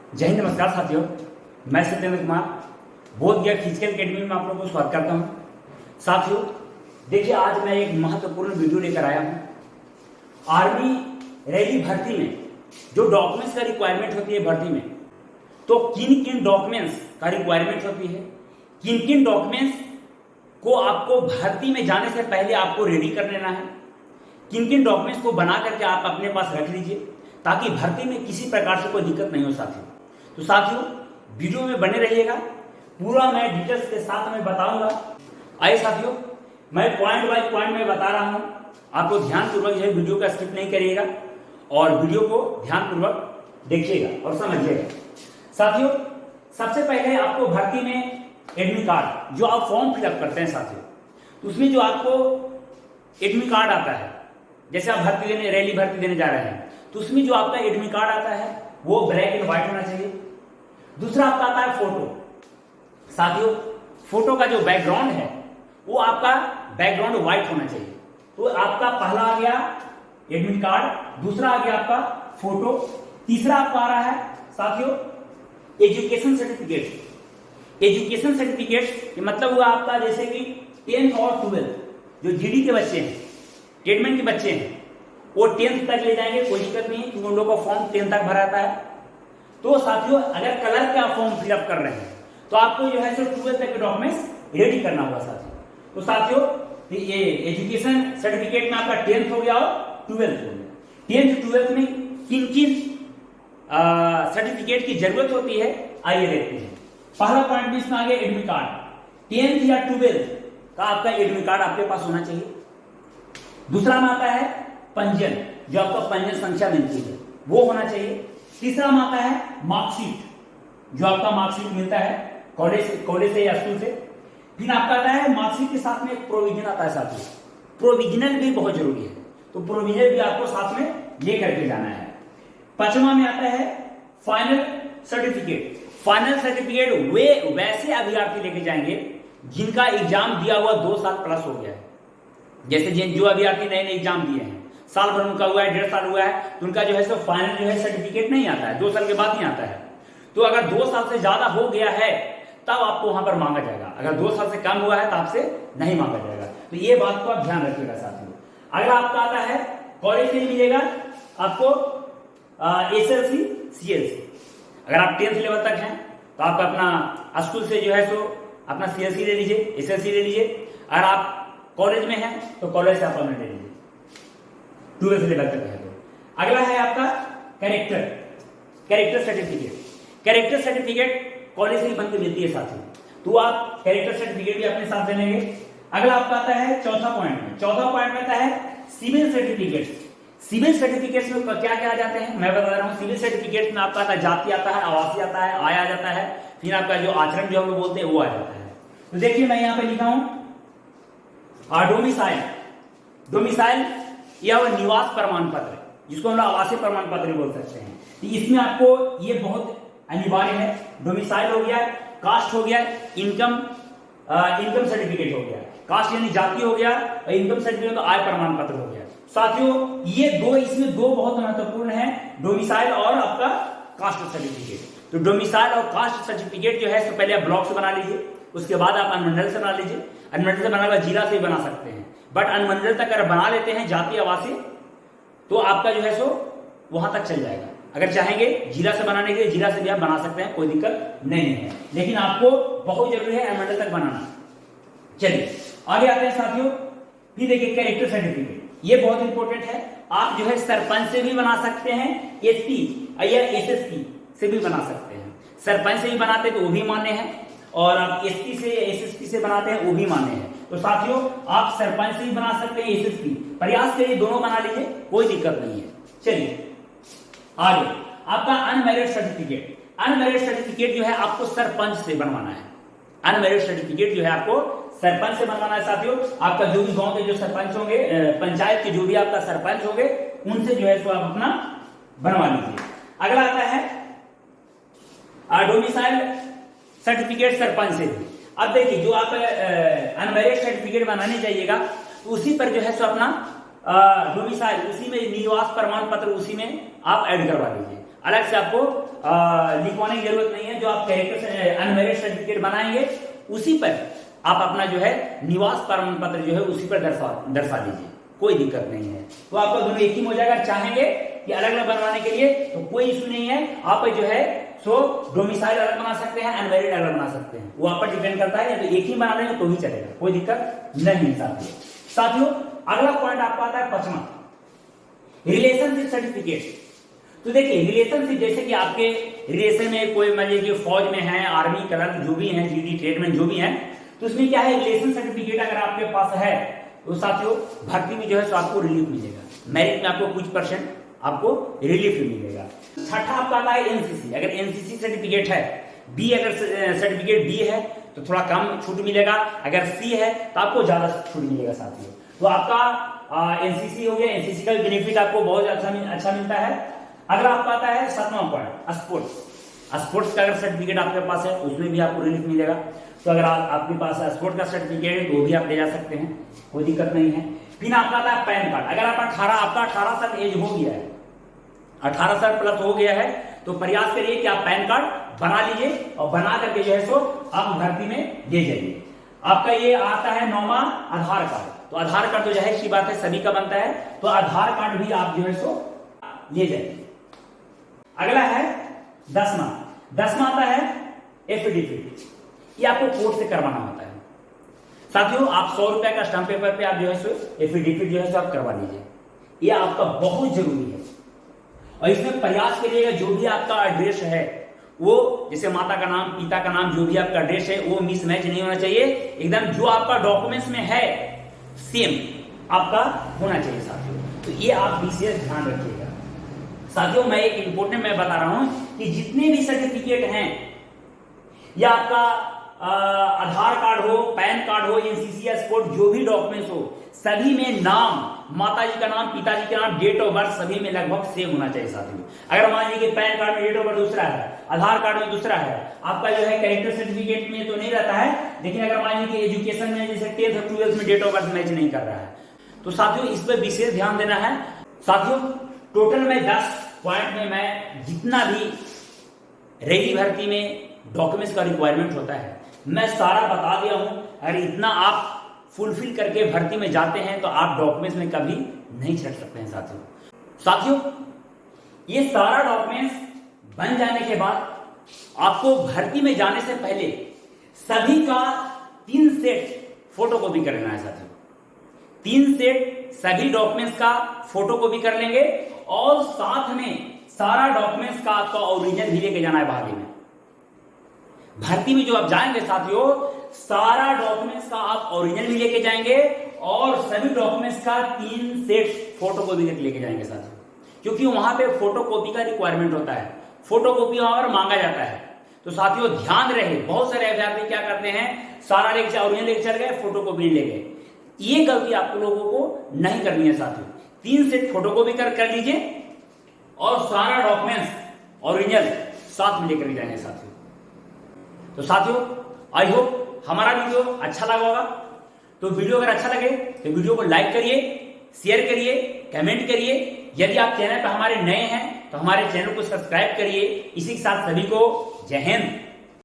जय हिंद, नमस्कार साथियों। मैं सत्येंद्र कुमार बोध गया फिजिकल एकेडमी में आप लोगों को स्वागत करता हूं। साथियों देखिए, आज मैं एक महत्वपूर्ण वीडियो लेकर आया हूं। आर्मी रैली भर्ती में जो डॉक्यूमेंट्स का रिक्वायरमेंट होती है भर्ती में, तो किन किन डॉक्यूमेंट्स का रिक्वायरमेंट होती है, किन किन डॉक्यूमेंट्स को आपको भर्ती में जाने से पहले आपको रेडी कर लेना है, किन किन डॉक्यूमेंट्स को बना करके आप अपने पास रख लीजिए ताकि भर्ती में किसी प्रकार से कोई दिक्कत नहीं हो। तो साथियों वीडियो में बने रहिएगा, पूरा मैं डिटेल्स के साथ में बताऊंगा। आइए साथियों, मैं पॉइंट बाय पॉइंट में बता रहा हूं, आपको ध्यानपूर्वक यह वीडियो का स्किप नहीं करिएगा और वीडियो को ध्यानपूर्वक देखिएगा और समझिएगा। साथियों सबसे पहले आपको भर्ती में एडमिट कार्ड जो आप फॉर्म फिलअप करते हैं साथियों, तो उसमें जो आपको एडमिट कार्ड आता है, जैसे आप भर्ती देने रैली भर्ती देने जा रहे हैं तो उसमें जो आपका एडमिट कार्ड आता है वो ब्लैक एंड व्हाइट होना चाहिए। दूसरा आपका आता है फोटो। साथियों फोटो का जो बैकग्राउंड है वो आपका बैकग्राउंड व्हाइट होना चाहिए। तो आपका पहला आ गया एडमिट कार्ड, दूसरा आ गया आपका फोटो, तीसरा आपका आ रहा है साथियों एजुकेशन सर्टिफिकेट। एजुकेशन सर्टिफिकेट मतलब हुआ आपका जैसे कि 10th और 12th जो जीडी के बच्चे हैं, ट्रीटमेंट के बच्चे हैं, वो 10th तक ले जाएंगे, कोई दिक्कत नहीं है क्योंकि उन लोगों का फॉर्म 10th तक भराता है। तो साथियों अगर कलर का फॉर्म फिलअप कर रहे हैं तो आपको जो है सो 12th तक के डॉक्यूमेंट्स रेडी करना होगा साथियों। तो साथियों ये एजुकेशन सर्टिफिकेट में आपका 10th हो गया और 12th हो गया। 10th 12th में किन किन सर्टिफिकेट की जरूरत होती है आइए देखते हैं। पहला पॉइंट में इसमें आ गया एडमिट कार्ड। 10th या 12th का आपका एडमिट कार्ड आपके पास होना चाहिए। दूसरा में आता है पंजीयन, जो आपका पंजीयन संख्या मिलती है वो होना चाहिए। तीसरा में आता है मार्कशीट, जो आपका मार्कशीट मिलता है कॉलेज से या स्कूल से। फिर आपका आता है मार्कशीट के साथ में एक प्रोविजन आता है साथियों, प्रोविजनल भी बहुत जरूरी है, तो प्रोविजनल भी आपको साथ में लेकर के जाना है। पांचवा में आता है फाइनल सर्टिफिकेट। फाइनल सर्टिफिकेट वे वैसे अभ्यर्थी लेके जाएंगे जिनका एग्जाम दिया हुआ 2 साल प्लस हो गया है। जैसे जो अभ्यर्थी नए नए एग्जाम दिए हैं, साल भर उनका हुआ है, 1.5 साल हुआ है, तो उनका जो है सो फाइनल जो है सर्टिफिकेट नहीं आता है, 2 साल के बाद नहीं आता है। तो अगर 2 साल से ज्यादा हो गया है तब आपको वहां पर मांगा जाएगा, अगर 2 साल से कम हुआ है तो आपसे नहीं मांगा जाएगा। तो ये बात को आप ध्यान रखिएगा साथियों। अगर आपका आता है कॉलेज से मिलेगा आपको SLC CLC। अगर आप 10th लेवल तक हैं तो आप अपना स्कूल से जो है सो अपना CLC ले लीजिए, SLC ले लीजिए। अगर आप कॉलेज में है तो कॉलेज से आप अपना ले लीजिए, 12th लेवल तक है। तो अगला है आपका character certificate. Character certificate college से ही बनकर मिलती है साथियों, तो आप कैरेक्टर सर्टिफिकेट भी अपने साथ ले लेंगे। अगला आपका आता है चौथा पॉइंट में आता है सिविल सर्टिफिकेट। सिविल सर्टिफिकेट्स में क्या क्या आ जाते हैं मैं बता रहा हूं। सिविल सर्टिफिकेट में आपका आता है जाति आता है, आवासीय आता है, आय आ जाता है, फिर आपका जो आचरण जो हम लोग बोलते हैं वो आ जाता है। तो देखिए मैं यहां पे लिखा हूं डोमिसाइल या वो निवास प्रमाण पत्र, जिसको हम लोग आवासीय प्रमाण पत्र बोल सकते हैं। तो इसमें आपको ये बहुत अनिवार्य है। डोमिसाइल हो गया, कास्ट हो गया, इनकम सर्टिफिकेट हो गया, कास्ट यानी जाति हो गया, और इनकम सर्टिफिकेट तो आय प्रमाण पत्र हो गया। साथियों ये इसमें दो बहुत महत्वपूर्ण है, डोमिसाइल और आपका कास्ट सर्टिफिकेट। तो डोमिसाइल और कास्ट सर्टिफिकेट जो है तो पहले आप ब्लॉक से बना लीजिए, उसके बाद आप अनुमंडल से बना लीजिए। अनुमंडल से बनाने के बाद जिला से भी बना सकते हैं, बट अनुमंडल तक अगर बना लेते हैं जाति आवासीय तो आपका जो है सो वहां तक चल जाएगा। अगर चाहेंगे जिला से बनाने के लिए जिला से भी आप बना सकते हैं, कोई दिक्कत नहीं है, लेकिन आपको बहुत जरूरी है अनुमंडल तक बनाना। चलिए आगे आते हैं साथियों। फिर देखिए कैरेक्टर सर्टिफिकेट, ये बहुत इंपॉर्टेंट है। आप जो है सरपंच से भी बना सकते हैं, SP या SSP से भी बना सकते हैं। सरपंच से भी बनाते हैं तो वो भी मान्य है, और आप SP से SSP से बनाते हैं वो भी मान्य है। तो साथियों आप सरपंच से भी बना सकते हैं, SSP प्रयास करिए दोनों बना लीजिए, कोई दिक्कत नहीं है। चलिए आगे आपका अनमैरिड सर्टिफिकेट। अनमैरिड सर्टिफिकेट जो है आपको सरपंच से बनवाना है। अनमैरिड सर्टिफिकेट जो है आपको सरपंच से बनवाना है साथियों। आपका जो भी गांव के जो सरपंच होंगे, पंचायत के जो भी आपका सरपंच होंगे, उनसे जो है सो आप अपना बनवा लीजिए। अगला आता है डोमिसाइल सर्टिफिकेट सरपंच से भी। अब देखिए जो आप अनमैरिड सर्टिफिकेट बनाने जाइएगा तो उसी पर जो है सो अपना डोमिसाइल, उसी में निवास प्रमाण पत्र उसी में आप ऐड करवा लीजिए। अलग से आपको लिखवाने की जरूरत नहीं है। जो आप कैरेक्टर से अनमैरिड सर्टिफिकेट बनाएंगे उसी पर आप अपना जो है निवास प्रमाण पत्र जो है उसी पर दर्शा दीजिए, कोई दिक्कत नहीं है। तो आपका दोनों एक ही हो जाएगा। चाहेंगे कि अलग अलग बनवाने के लिए तो कोई इशू नहीं है, आप जो है सो डोमिसाइल अलग बना सकते हैं, अनमैरिड अलग बना सकते हैं, वो आप पर डिपेंड करता है। या तो एक ही बना लेंगे तो भी चलेगा, कोई दिक्कत नहीं। साथियों अगला पॉइंट आपको आता है 5वां, रिलेशनशिप सर्टिफिकेट। तो देखिए रिलेशनशिप, जैसे कि आपके रिलेशन में कोई मान लीजिए फौज में है, आर्मी क्लर्क जो भी है, जीडी ट्रेडमैन जो भी है, तो उसमें क्या है, रिलेशन सर्टिफिकेट अगर आपके पास है तो साथियों भर्ती में जो है आपको रिलीफ मिलेगा, मेरिट में आपको कुछ % आपको रिलीफ मिलेगा। छठा आपका आता है एनसीसी। अगर एनसीसी सर्टिफिकेट है, बी अगर सर्टिफिकेट बी है तो थोड़ा कम छूट मिलेगा, अगर सी है तो आपको ज्यादा छूट मिलेगा साथियों। तो आपका एनसीसी हो गया, एनसीसी का बेनिफिट आपको बहुत अच्छा मिलता है। अगला आपका आता है 7वां पॉइंट, स्पोर्ट्स का अगर सर्टिफिकेट आपके पास है उसमें भी आपको रिलीफ मिलेगा। तो अगर आपके पास स्पोर्ट्स का सर्टिफिकेट है तो वो भी आप ले जा सकते हैं, कोई दिक्कत नहीं है। फिर आपका आता है पैन कार्ड। अगर आपका 18 साल एज हो गया है, 18 साल प्लस हो गया है, तो प्रयास करिए कि आप पैन कार्ड बना लीजिए और बना करके जो है सो आप भर्ती में ले जाइए। आपका ये आता है 9वां आधार कार्ड। तो आधार कार्ड तो जाहिर सी बात है सभी का बनता है, तो आधार कार्ड भी आप जो है सो ले जाइए। अगला है 10वां आता है एफिडेविट। ये आपको कोर्ट से करवाना होता है साथियों। आप 100 रुपए का स्टाम्प पेपर पे आप जो है सो एफिडेविट जो है सो आप करवा लीजिए, ये आपका बहुत जरूरी है। और इसमें प्रयास करिएगा जो भी आपका एड्रेस है वो, जैसे माता का नाम, पिता का नाम, जो भी आपका एड्रेस है वो मिसमैच नहीं होना चाहिए, एकदम जो आपका डॉक्यूमेंट्स में है सेम आपका होना चाहिए साथियों। तो ये आप विशेष ध्यान रखिएगा साथियों। मैं एक इंपोर्टेंट मैं बता रहा हूं कि जितने भी सर्टिफिकेट हैं, या आपका आधार कार्ड हो, पैन कार्ड हो, एनसीसी या स्पोर्ट जो भी डॉक्यूमेंट्स हो, सभी में नाम, माताजी का नाम, पिताजी का नाम, डेट ऑफ बर्थ सभी में लगभग सेम होना चाहिए साथियों। अगर मान लीजिए कि पैन कार्ड में डेट ऑफ बर्थ दूसरा है, आधार कार्ड में दूसरा है, आपका जो है कैरेक्टर सर्टिफिकेट में तो नहीं रहता है, लेकिन अगर मान लीजिए एजुकेशन में जैसे 10th और 12th में डेट ऑफ बर्थ मैच नहीं कर रहा है, तो साथियों इस पर विशेष ध्यान देना है। साथियों टोटल में 10 पॉइंट में मैं जितना भी रेडी भर्ती में डॉक्यूमेंट्स का रिक्वायरमेंट होता है मैं सारा बता दिया हूं। अगर इतना आप फुलफिल करके भर्ती में जाते हैं तो आप डॉक्यूमेंट्स में कभी नहीं छट सकते हैं साथियों। ये सारा डॉक्यूमेंट्स बन जाने के बाद आपको भर्ती में जाने से पहले सभी का 3 सेट फोटो कॉपी करना है साथियों। 3 सेट सभी डॉक्यूमेंट्स का फोटो कॉपी कर लेंगे और साथ में सारा डॉक्यूमेंट्स का आपका ओरिजिनल भी लेके जाना है भागे में। भर्ती में जो आप जाएंगे साथियों, सारा डॉक्यूमेंट्स का आप ओरिजिनल भी लेके जाएंगे और सभी डॉक्यूमेंट्स का 3 सेट फोटो कॉपी लेके जाएंगे साथियों, क्योंकि वहां पे फोटो कॉपी का रिक्वायरमेंट होता है, फोटो कॉपी वहां पर मांगा जाता है। तो साथियों ध्यान रहे, बहुत सारे अभ्यर्थी क्या करते हैं, सारा लेके ओरिजिनल लेके चल गए, फोटो कॉपी ले गए। ये गलती आप लोगों को नहीं करनी है साथियों। 3 सेट फोटो कॉपी कर लीजिए और सारा डॉक्यूमेंट्स ओरिजिनल साथ में लेकर जाएंगे साथियों। तो साथियों आई होप हमारा वीडियो अच्छा लगा होगा। तो वीडियो अगर अच्छा लगे तो वीडियो को लाइक करिए, शेयर करिए, कमेंट करिए। यदि आप चैनल पर हमारे नए हैं तो हमारे चैनल को सब्सक्राइब करिए। इसी के साथ सभी को जय हिंद।